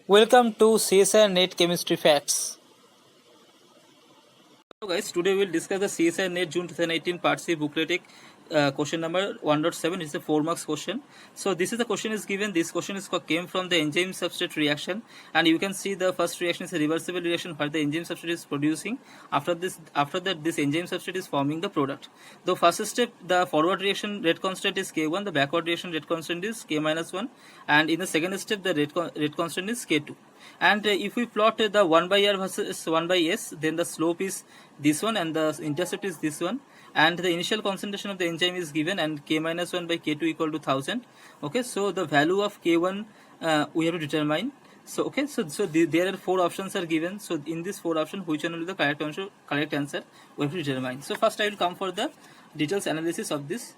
Welcome to CSI Net Chemistry Facts. Hello guys, today we will discuss the CSI NET June 2018 Part C bookletic question number 1.7. It's a 4 marks question. So this is the question is given. This question is came from the enzyme substrate reaction, and you can see the first reaction is a reversible reaction where the enzyme substrate is producing. After that this enzyme substrate is forming the product. The first step, the forward reaction rate constant is K1, the backward reaction rate constant is K minus 1, and in the second step the rate constant is K2. And if we plot the 1 by R versus 1 by S, then the slope is this one and the intercept is this one, and the initial concentration of the enzyme is given, and K minus 1 by K2 equal to 1000. Okay, so the value of K1 we have to determine. So okay, so there are 4 options are given. So in this 4 options, which one will be the correct answer we have to determine. So first I will come for the details analysis of this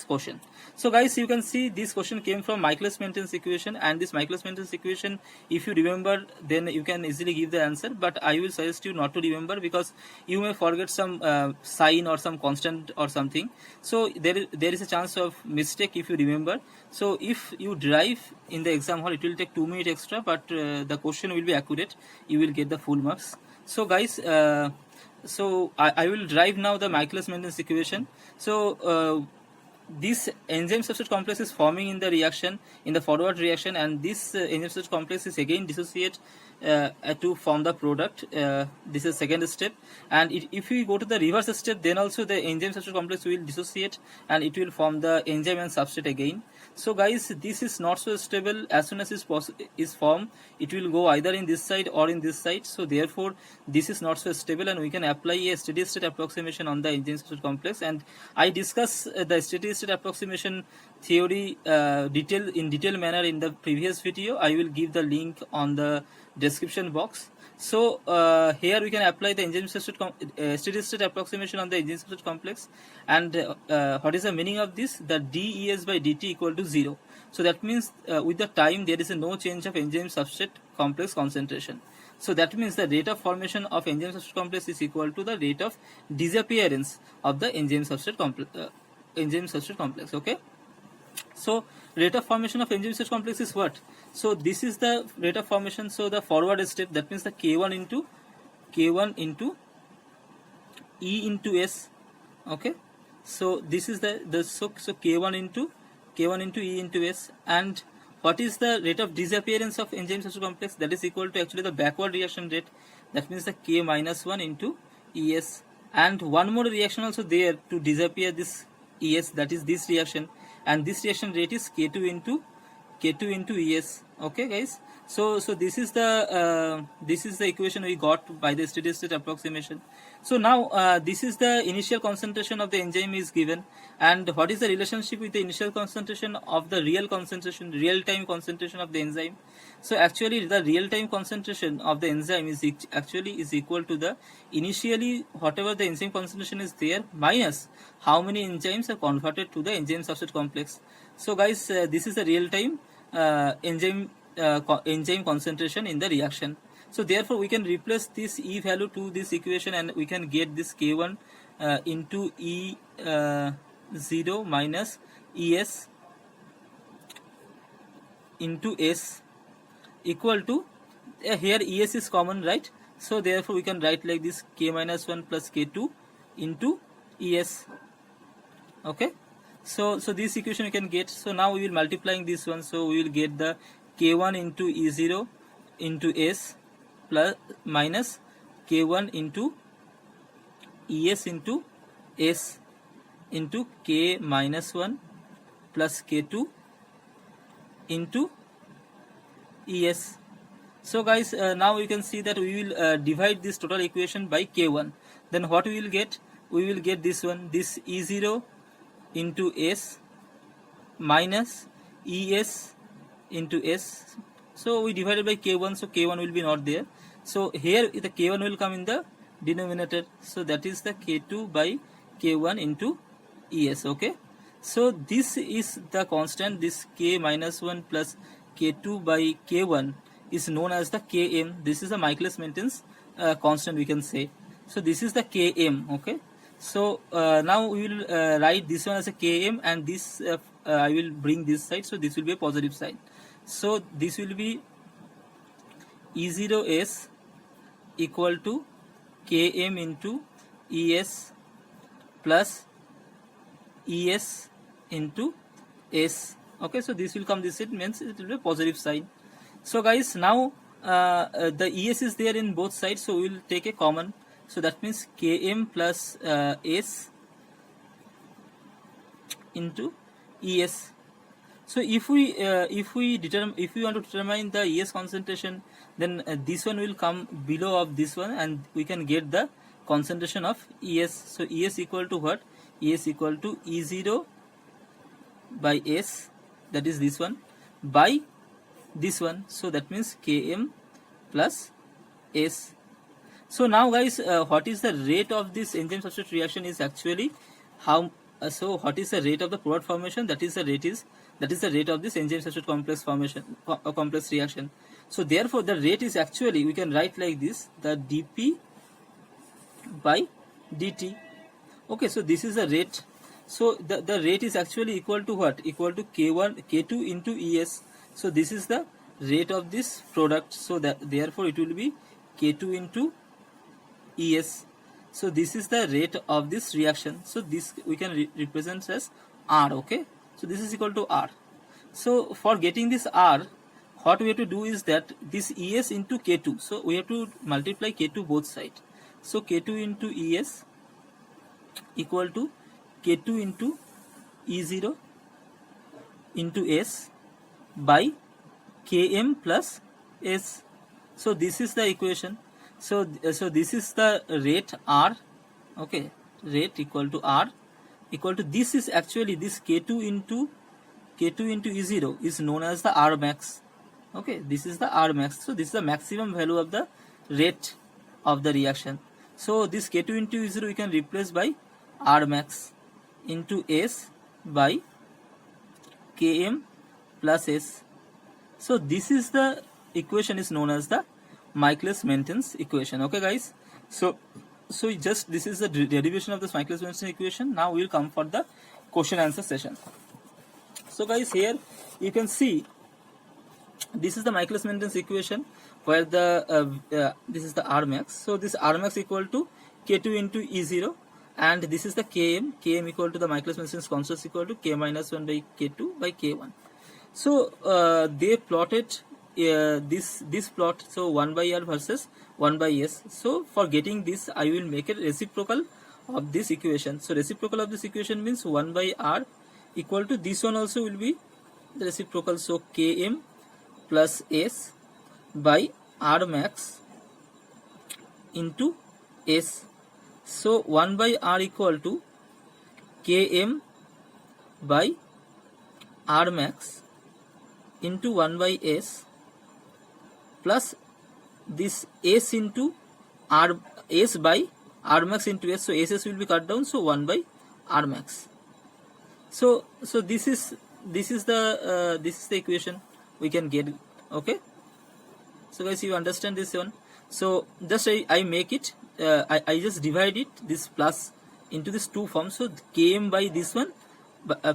question. So guys, you can see this question came from Michaelis-Menten equation, and this Michaelis-Menten equation, if you remember, then you can easily give the answer, but I will suggest you not to remember because you may forget some sign or some constant or something. So there is a chance of mistake if you remember. So if you derive in the exam hall, it will take 2 minutes extra, but the question will be accurate. You will get the full marks. So guys, so I will derive now the Michaelis-Menten equation. So this enzyme substrate complex is forming in the reaction, in the forward reaction, and this enzyme substrate complex is again dissociate to form the product. This is second step, and if we go to the reverse step, then also the enzyme substrate complex will dissociate and it will form the enzyme and substrate again. So guys, this is not so stable. As soon as is formed, it will go either in this side or in this side. So therefore this is not so stable, and we can apply a steady state approximation on the enzyme substrate complex. And I discuss the steady state approximation theory in detail manner in the previous video. I will give the link on the description box. So here we can apply the enzyme substrate steady state approximation on the enzyme substrate complex, and what is the meaning of this? The dEs by dt equal to 0. So that means with the time there is no change of enzyme substrate complex concentration. So that means the rate of formation of enzyme substrate complex is equal to the rate of disappearance of the enzyme substrate complex. Okay. So rate of formation of enzyme substrate complex is what? So this is the rate of formation. So the forward step, that means the K1 into E into S. Okay. So this is so K1 into E into S. And what is the rate of disappearance of enzyme substrate complex? That is equal to actually the backward reaction rate. That means the K minus 1 into ES. And one more reaction also there to disappear this ES, that is this reaction, and this reaction rate is K2 into ES. Okay guys, so this is the equation we got by the steady state approximation. So now this is the initial concentration of the enzyme is given, and what is the relationship with the initial concentration of the real time concentration of the enzyme? So actually the real time concentration of the enzyme is equal to the initially whatever the enzyme concentration is there minus how many enzymes are converted to the enzyme substrate complex. So guys, this is the real time enzyme concentration in the reaction. So therefore we can replace this E value to this equation, and we can get this K1 into E0 minus ES into S equal to here ES is common, right? So therefore we can write like this: K minus 1 plus K2 into ES. Okay. So this equation we can get. So now we will multiplying this one. So we will get the K1 into E0 into S plus minus K1 into ES into S into K minus 1 plus K2 into ES. So guys, now you can see that we will divide this total equation by K1. Then what we will get? We will get this one, this E0 into S minus ES into S. So we divided by K1, so K1 will be not there. So here the K1 will come in the denominator. So that is the K2 by K1 into ES. Okay. So this is the constant. This K minus 1 plus K2 by K1 is known as the Km. This is the Michaelis-Menten constant, we can say. So this is the Km. Okay. So now we will write this one as a Km, and this I will bring this side, so this will be a positive sign. So this will be E0S equal to Km into Es plus Es into S. Okay, so this will come this side, means it will be a positive sign. So guys, now the Es is there in both sides, so we will take a common. So that means Km plus S into Es. So if we want to determine the Es concentration, then this one will come below of this one, and we can get the concentration of Es. So Es equal to what? Es equal to E0 by S, that is this one, by this one. So that means Km plus S. So now guys, what is the rate of this enzyme substrate reaction is actually how. So what is the rate of the product formation? That is the rate of this enzyme substrate complex formation, complex reaction. So therefore the rate is actually, we can write like this, the dP by dt. Okay, so this is the rate. So the rate is actually equal to what? Equal to K2 into Es. So this is the rate of this product. So that therefore it will be K2 into Es. So this is the rate of this reaction. So this we can represent as R. Okay, so this is equal to R. So for getting this R, what we have to do is that this Es into K2. So we have to multiply K2 both sides. So K2 into Es equal to K2 into E0 into S by Km plus S. So this is the equation. So this is the rate R. Okay, rate equal to R equal to, this is actually this K2 into E0 is known as the R max. Okay, this is the R max. So this is the maximum value of the rate of the reaction. So this K2 into E0 we can replace by R max into S by Km plus S. So this is the equation is known as the Michaelis-Menten equation. Okay guys, so just this is the derivation of this Michaelis-Menten equation. Now we will come for the question answer session. So guys, here you can see this is the Michaelis-Menten equation where the this is the R max. So this R max equal to K2 into E0, and this is the Km equal to the Michaelis-Menten constant equal to K minus 1 by K2 by K1. So they plotted this plot, so 1 by R versus 1 by S. So for getting this, I will make a reciprocal of this equation. So reciprocal of this equation means 1 by R equal to this one also will be the reciprocal. So Km plus S by R max into S. So 1 by R equal to Km by R max into 1 by S plus this S into R, S by R max into S. So SS will be cut down, so 1 by R max. So this is the equation we can get. Okay, so guys, you understand this one. So just I make it, I just divide it, this plus into this two forms. So Km by this one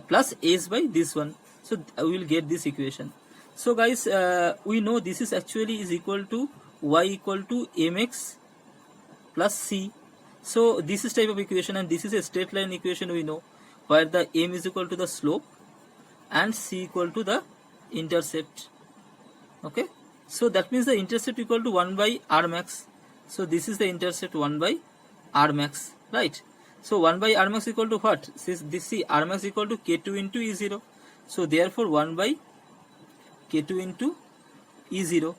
plus S by this one. So we will get this equation. So guys, we know this is actually is equal to y equal to mx plus c. So this is type of equation, and this is a straight line equation we know, where the m is equal to the slope and c equal to the intercept. Okay, so that means the intercept equal to 1 by R max. So this is the intercept 1 by R max, right? So 1 by R max equal to what? This see R max equal to K2 into E0. So therefore 1 by K2 into E0,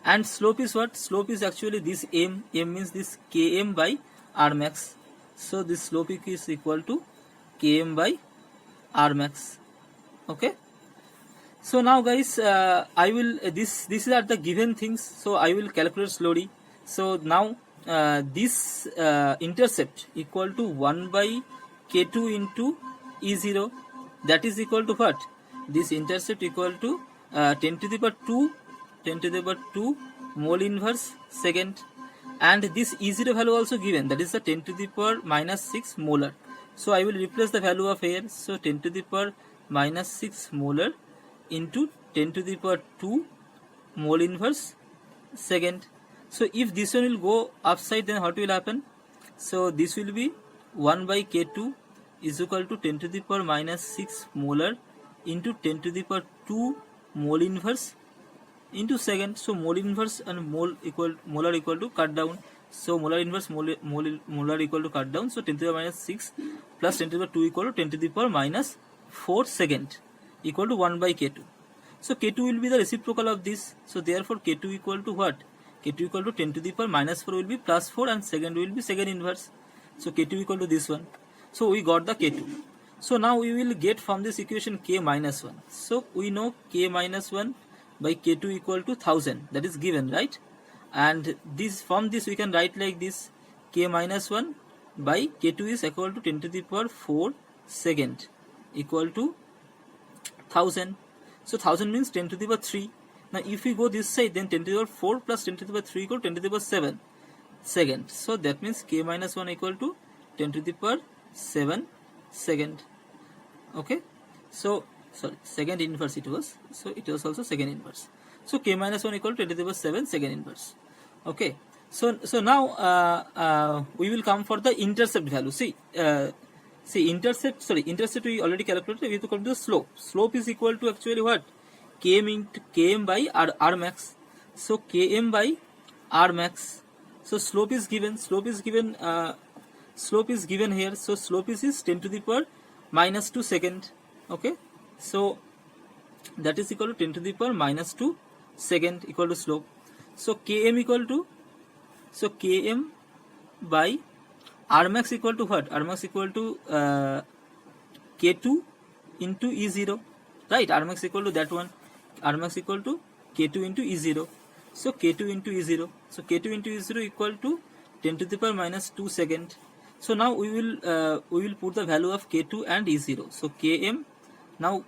and slope is what? Slope is actually this m means this Km by R max. So this slope is equal to Km by R max. Okay, so now guys, I will this are the given things, so I will calculate slowly. So now this intercept equal to 1 by K2 into E0, that is equal to what? This intercept equal to 10 to the power 2 mole inverse second, and this E0 value also given, that is the 10 to the power minus 6 molar. So I will replace the value of here. So 10 to the power minus 6 molar into 10 to the power 2 mole inverse second. So if this one will go upside, then what will happen? So this will be 1 by K2 is equal to 10 to the power minus 6 molar into 10 to the power 2 mole inverse into second. So mole inverse and molar equal to cut down. So molar inverse molar equal to cut down. So 10 to the power minus 6 plus 10 to the power 2 equal to 10 to the power minus 4 second equal to 1 by K2. So K2 will be the reciprocal of this. So therefore K2 equal to what? K2 equal to 10 to the power minus 4 will be plus 4 and second will be second inverse. So K2 equal to this one. So we got the K2. So now we will get from this equation K minus 1. So we know K minus 1 by K2 equal to 1000. That is given, right? And this from this we can write like this. K minus 1 by K2 is equal to 10 to the power 4 second equal to 1000. So 1000 means 10 to the power 3. Now if we go this side, then 10 to the power 4 plus 10 to the power 3 equal to 10 to the power 7 second. So that means K minus 1 equal to 10 to the power 7 second. Okay. So sorry, second inverse it was. So it was also second inverse. So K minus 1 equal to 10 to the power 7 second inverse. Okay. So now we will come for the intercept value. See intercept we already calculated. We have to come to the slope. Slope is equal to actually what? Km by r max. So Km by r max. So slope is given here. So slope is 10 to the power minus 2 second. Okay. So that is equal to 10 to the power minus 2 second equal to slope. So Km equal to, so Km by R max equal to what? R max equal to K2 into E0, right? R max equal to that one. R max equal to K2 into E0. So K2 into E0. So K2 into E0 equal to 10 to the power minus 2 second. So now we will put the value of K2 and E0. So Km, now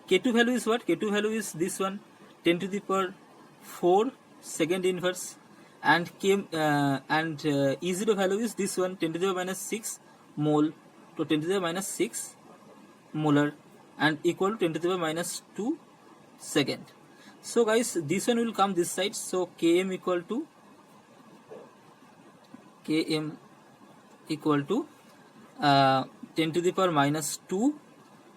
K2 value is what? K2 value is this one, 10 to the power 4 second inverse, and E0 value is this one, 10 to the power minus 6 mole, so 10 to the power minus 6 molar, and equal to 10 to the power minus 2 second. So guys, this one will come this side. So Km equal to 10 to the power minus 2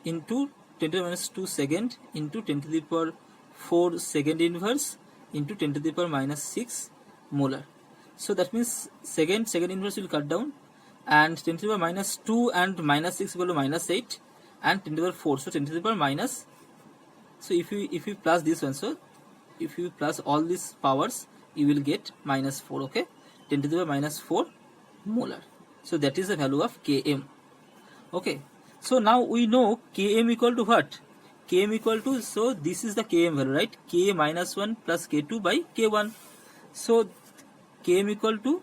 into 10 to the minus 2 second into 10 to the power 4 second inverse into 10 to the power minus 6 molar. So that means second inverse will cut down, and 10 to the power minus 2 and minus 6 equal to minus 8, and 10 to the power 4. So 10 to the power minus. So if you plus this one, so if you plus all these powers, you will get minus 4. Okay, 10 to the power minus 4 molar. So that is the value of Km. Okay. So now we know Km equal to what? Km equal to, so this is the Km value, right? K minus 1 plus K2 by K1. So Km equal to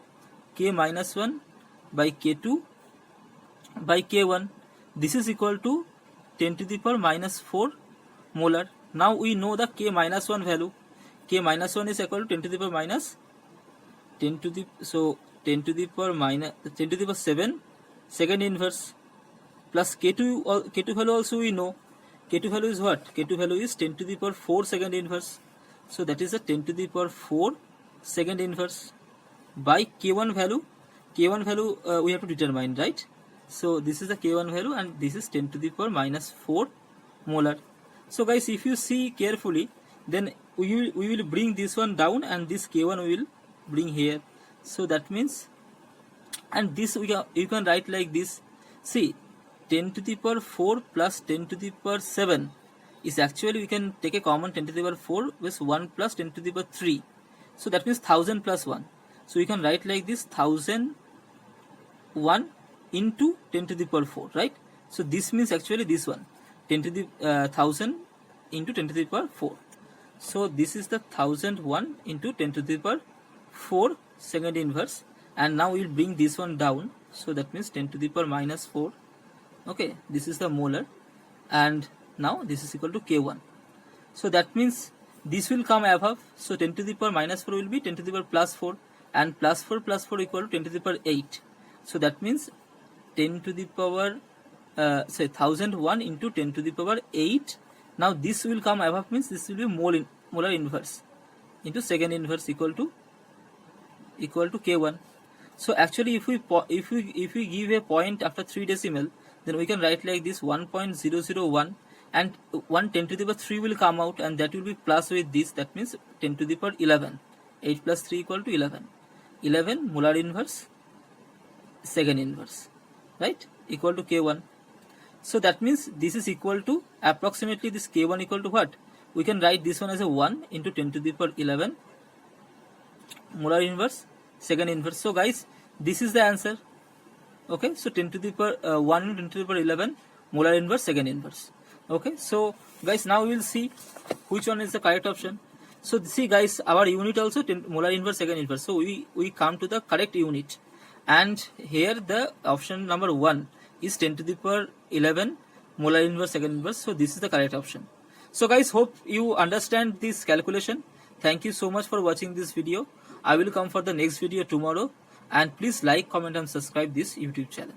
K minus 1 by K2 by K1. This is equal to 10 to the power minus 4 molar. Now we know the K minus 1 value. K minus 1 is equal to 10 to the power minus 10 to the, so 10 to the power minus 10 to the power 7 second inverse, plus K2 value also we know. K2 value is what? K2 value is 10 to the power 4 second inverse. So that is a 10 to the power 4 second inverse by K1 value. K1 value we have to determine, right? So this is the K1 value, and this is 10 to the power minus 4 molar. So guys, if you see carefully, then we will bring this one down, and this K1 we will bring here. So that means, and this you can write like this. See, 10 to the power 4 plus 10 to the power 7 is actually, we can take a common 10 to the power 4 with 1 plus 10 to the power 3. So that means 1000 plus 1. So we can write like this, 1001 into 10 to the power 4, right? So this means actually this one, 10 to the 1000 into 10 to the power 4. So this is the 1001 into 10 to the power 4 second inverse, and now we will bring this one down. So that means 10 to the power minus 4. Okay, this is the molar, and now this is equal to K1. So that means this will come above. So 10 to the power minus 4 will be 10 to the power plus 4, and plus 4 equal to 10 to the power 8. So that means 10 to the power 1001 into 10 to the power 8. Now this will come above, means this will be molar inverse. into second inverse equal to k1. So actually if we give a point after 3 decimal, then we can write like this 1.001, and 1 10 to the power 3 will come out, and that will be plus with this, that means 10 to the power 11. 8 plus 3 equal to 11. 11 molar inverse second inverse, right, equal to k1. So that means this is equal to approximately this k1 equal to what? We can write this one as a 1 into 10 to the power 11 molar inverse second inverse. So guys, this is the answer. Okay, so 10 to the power 1 into 10 to the power 11 molar inverse second inverse. Okay, so guys, now we will see which one is the correct option. So see guys, our unit also 10 molar inverse second inverse. So we come to the correct unit, and here the option number 1 is 10 to the power 11 molar inverse second inverse. So this is the correct option. So guys, hope you understand this calculation. Thank you so much for watching this video. I will come for the next video tomorrow, and please like, comment and subscribe this YouTube channel.